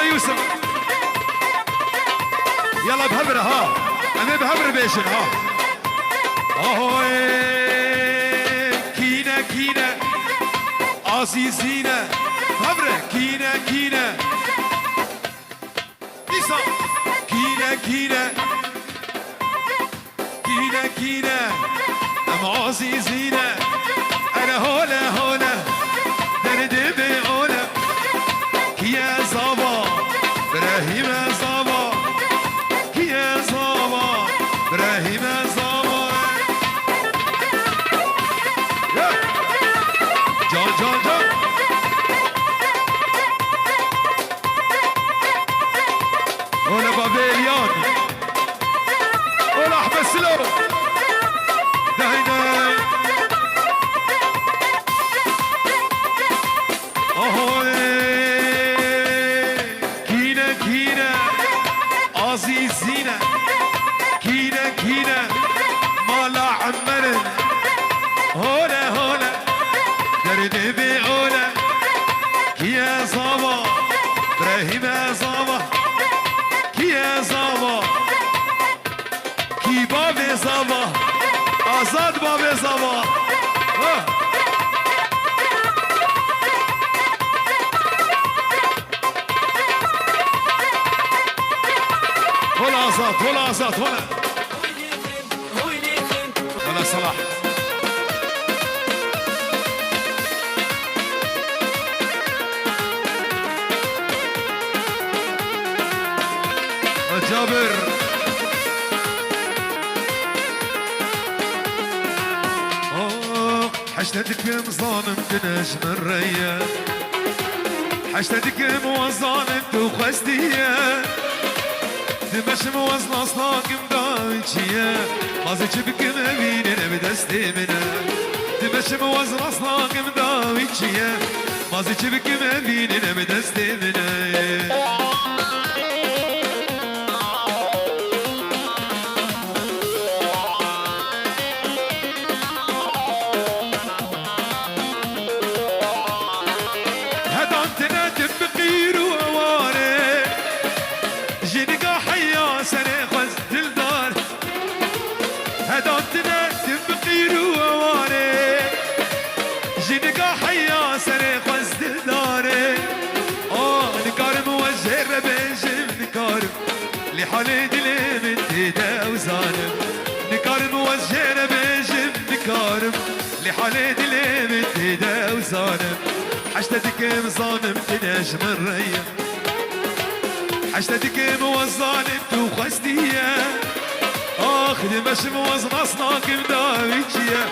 يوسف يلا بهبره ها انا بهبر بيشن ها اهوي كينا كينا عزيزينا هبره كينا كينا إيسا كينا كينا كينا كينا ام عزيزينا انا هولا هولا درد بيقولا كيا زابا ابراهيم زابا كيا زابا ابراهيم زابا جان جان جان ولا بابليون ولا احمد سلو داي داي كينا كينا عزيزينا كينا كينا مالا عمرن هولا هولا درد بيقولا كيا زابا ابراهيم زابا كيا زابا كي بابي زابا آزاد بابي زابا هلا آزاد هلا آزاد هلا هلا صلاح جابر حشتك مظالم تنجم الريان حشتك موظالم تخستيا دمش موزن اصلاك مدايتشيا مازيك بكم اميننا بدستي منا دمش موزن اصلاك مدايتشيا مازيك بكم اميننا بدستي منا لحالي دلي من تيدا وزانم نكارم وزجينا بيجم نكارم لحالي دلي من تيدا وزانم حشتك مظالم تنجم الريا حشتك موظالم تخستيا دمش موزن اصلاك مداويتشيا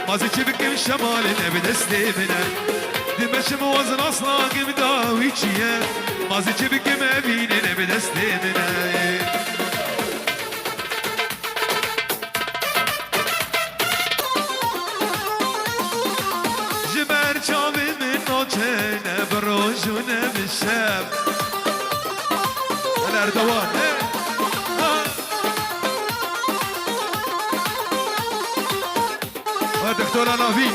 مازيك بكم شمال نبدا ستيمنا دمش موزن اصلاك مداويتشيا مازيك بكم امين نبدا ستيمنا جبر شامي من نوچنا بروجنا بالشاب الاردوان دكتورة نافي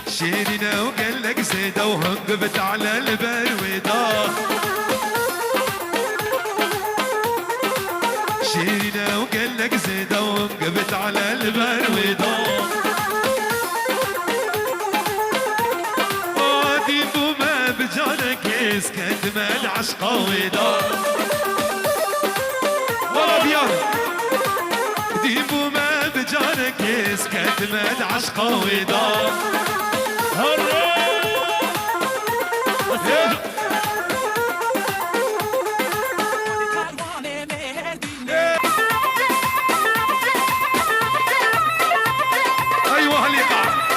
شيرنا وقال لك زيدة وهنقبت على البرويضة شيرنا وقال لك زيدة وهنقبت على البرويضة اسكت ما العشق ودا والله بيان ديبو ما بجانك اسكت ما العشق ودا ايوه هاليقع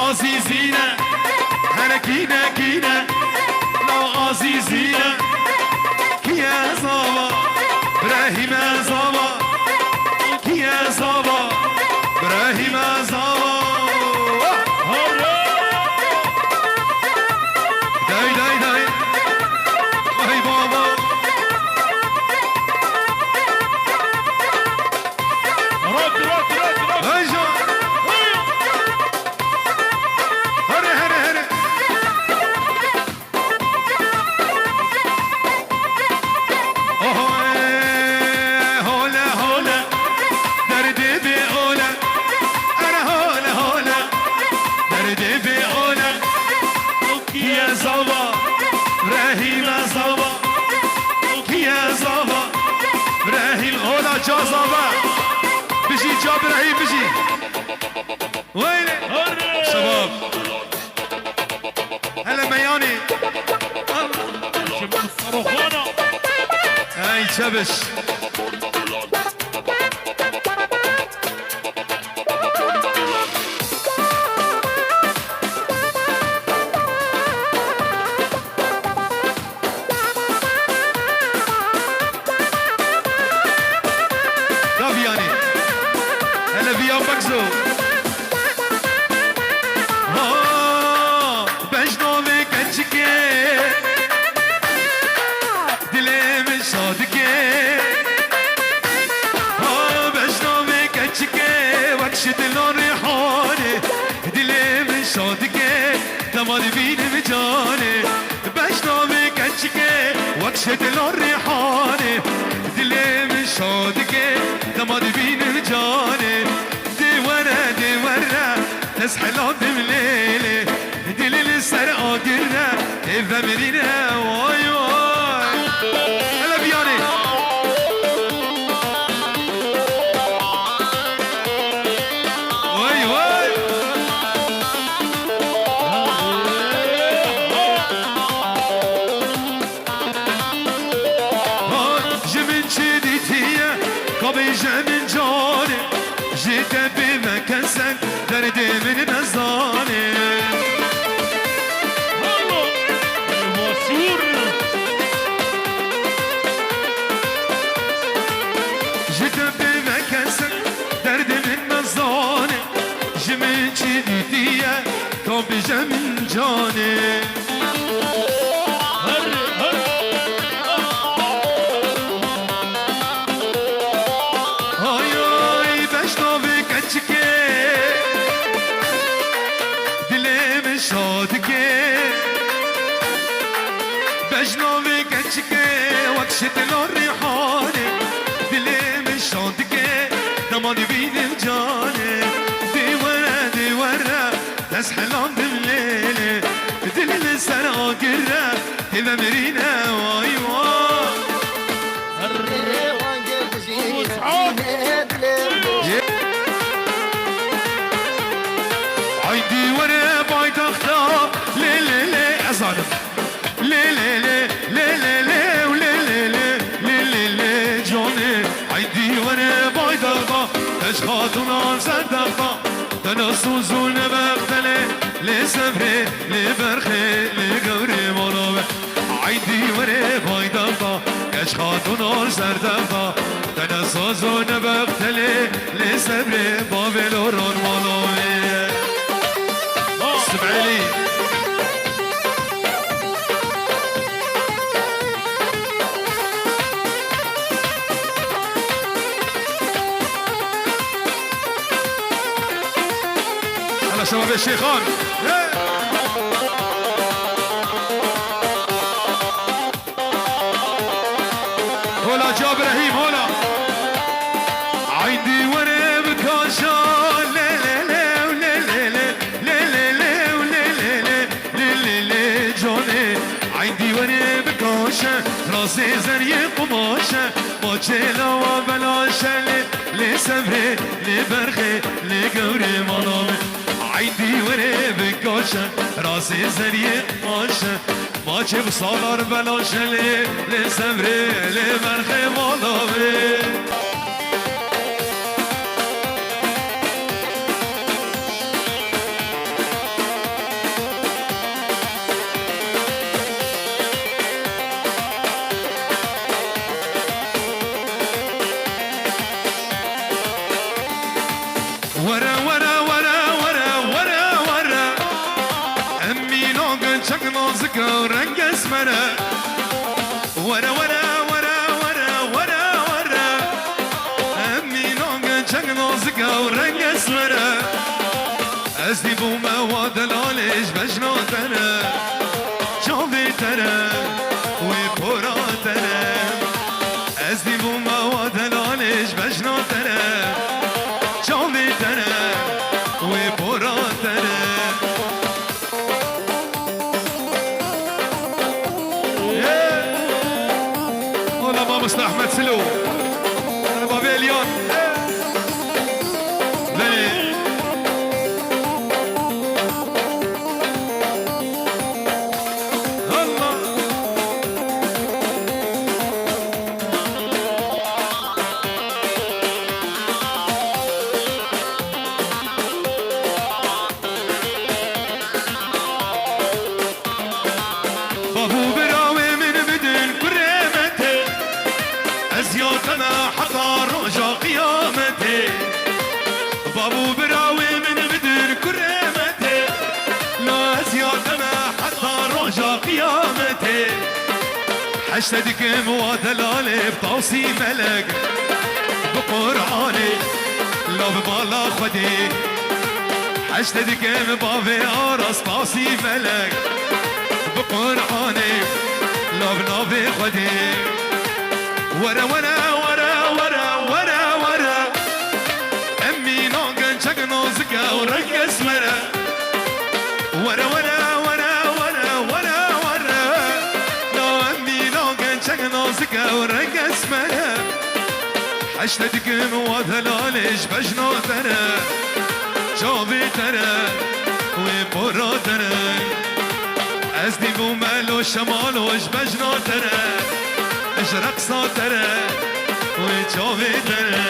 عزيزينا هلا كينا كينا لو عزيزينا كيا زابا ابراهيم زابا كيا زابا ابراهيم زابا يا زابا ابراهيم زابا يا زابا ابراهيم هولا جا زابا بيجي جا ابراهيم بيجي وين شباب هلا مياني شباب الصاروخانة هاي شبش وكشت الريحانة دلي من شادقة دماد بين الجانة دي ورا تسحل عدم ليلة دلي للسر قادرة إذا مرينا واي واي هلا بياني واي واي من جاني جيت بمكسك دردي من نزاني هلا الماسور جيت بمكسك دردي من نزاني جمن جديدية كوبيجة من جاني بجنوبي كتشكي وكشت الريحاني دلي من شاطكي دمادي بين الجاني دي ورا تسحل عند الليل دلي لسر قرة إذا مرينا واي واي عيدي ورا بايد اختار لي أزارم لي لي لي لي لي لي ولي لي لي لي لي جوني عيدي وانا بايدغا اشخاطنا صدقا تنصوزون بغتلي لي سفري لي برخي لي قوري مولوي عيدي وانا بايدغا اشخاطنا صدقا تنصوزون بغتلي لي سفري بابلورون مولوي سمعي لي شباب الشيخان هولا جا ابراهيم هولا عندي ورا بكاشان لي لي لي لي لي لي لي لي لي جوني عندي ورا بكاشان راسي زري قماشة باجيلا وبلاشة لي سبري لي برخي لي قوري مالامي عيدي وري بكاشة راسي زريق ماشة ماچه بسالار بلاشه لی سمره لی مرخه مالامه ورا ورا ورا ورا ورا ورا امي نوغن چک نازک و رنگ اسمره ورا ورا ورا ورا ورا ورا امي نوغن چک نازک و رنگ اسمره از دی بوم و دلالش بجنا تنه جاوی تنه و پورا تنه از دی بوم و دلالش بجنا تنه جاوی تنه و پورا تنه وسط احمد سلو بابليون بني بابو براوي من بدن كرامته أزياتنا حتى رجا قيامته بابو براوي من بدن كرامته لا أزياتنا حتى رجا قيامته حشتك موادلالي بطوسي ملك بقرآني لا ببالا خدي حشتك مبابي أرس طاسي ملك بقرآني لا بنابي خدي ورا ورا ورا ورا ورا ورا أمي نوغن شك نوزكا ورقص ورا ورا ورا ورا ورا ورا ورا لا أمي نوغن شك نوزكا ورقص ورا حشتك موادلالش بجنو ترى جابي ترى وبورو ترى ازدي بومالو شمالوش بجنو ترى اش رقصو ترى وجابي ترى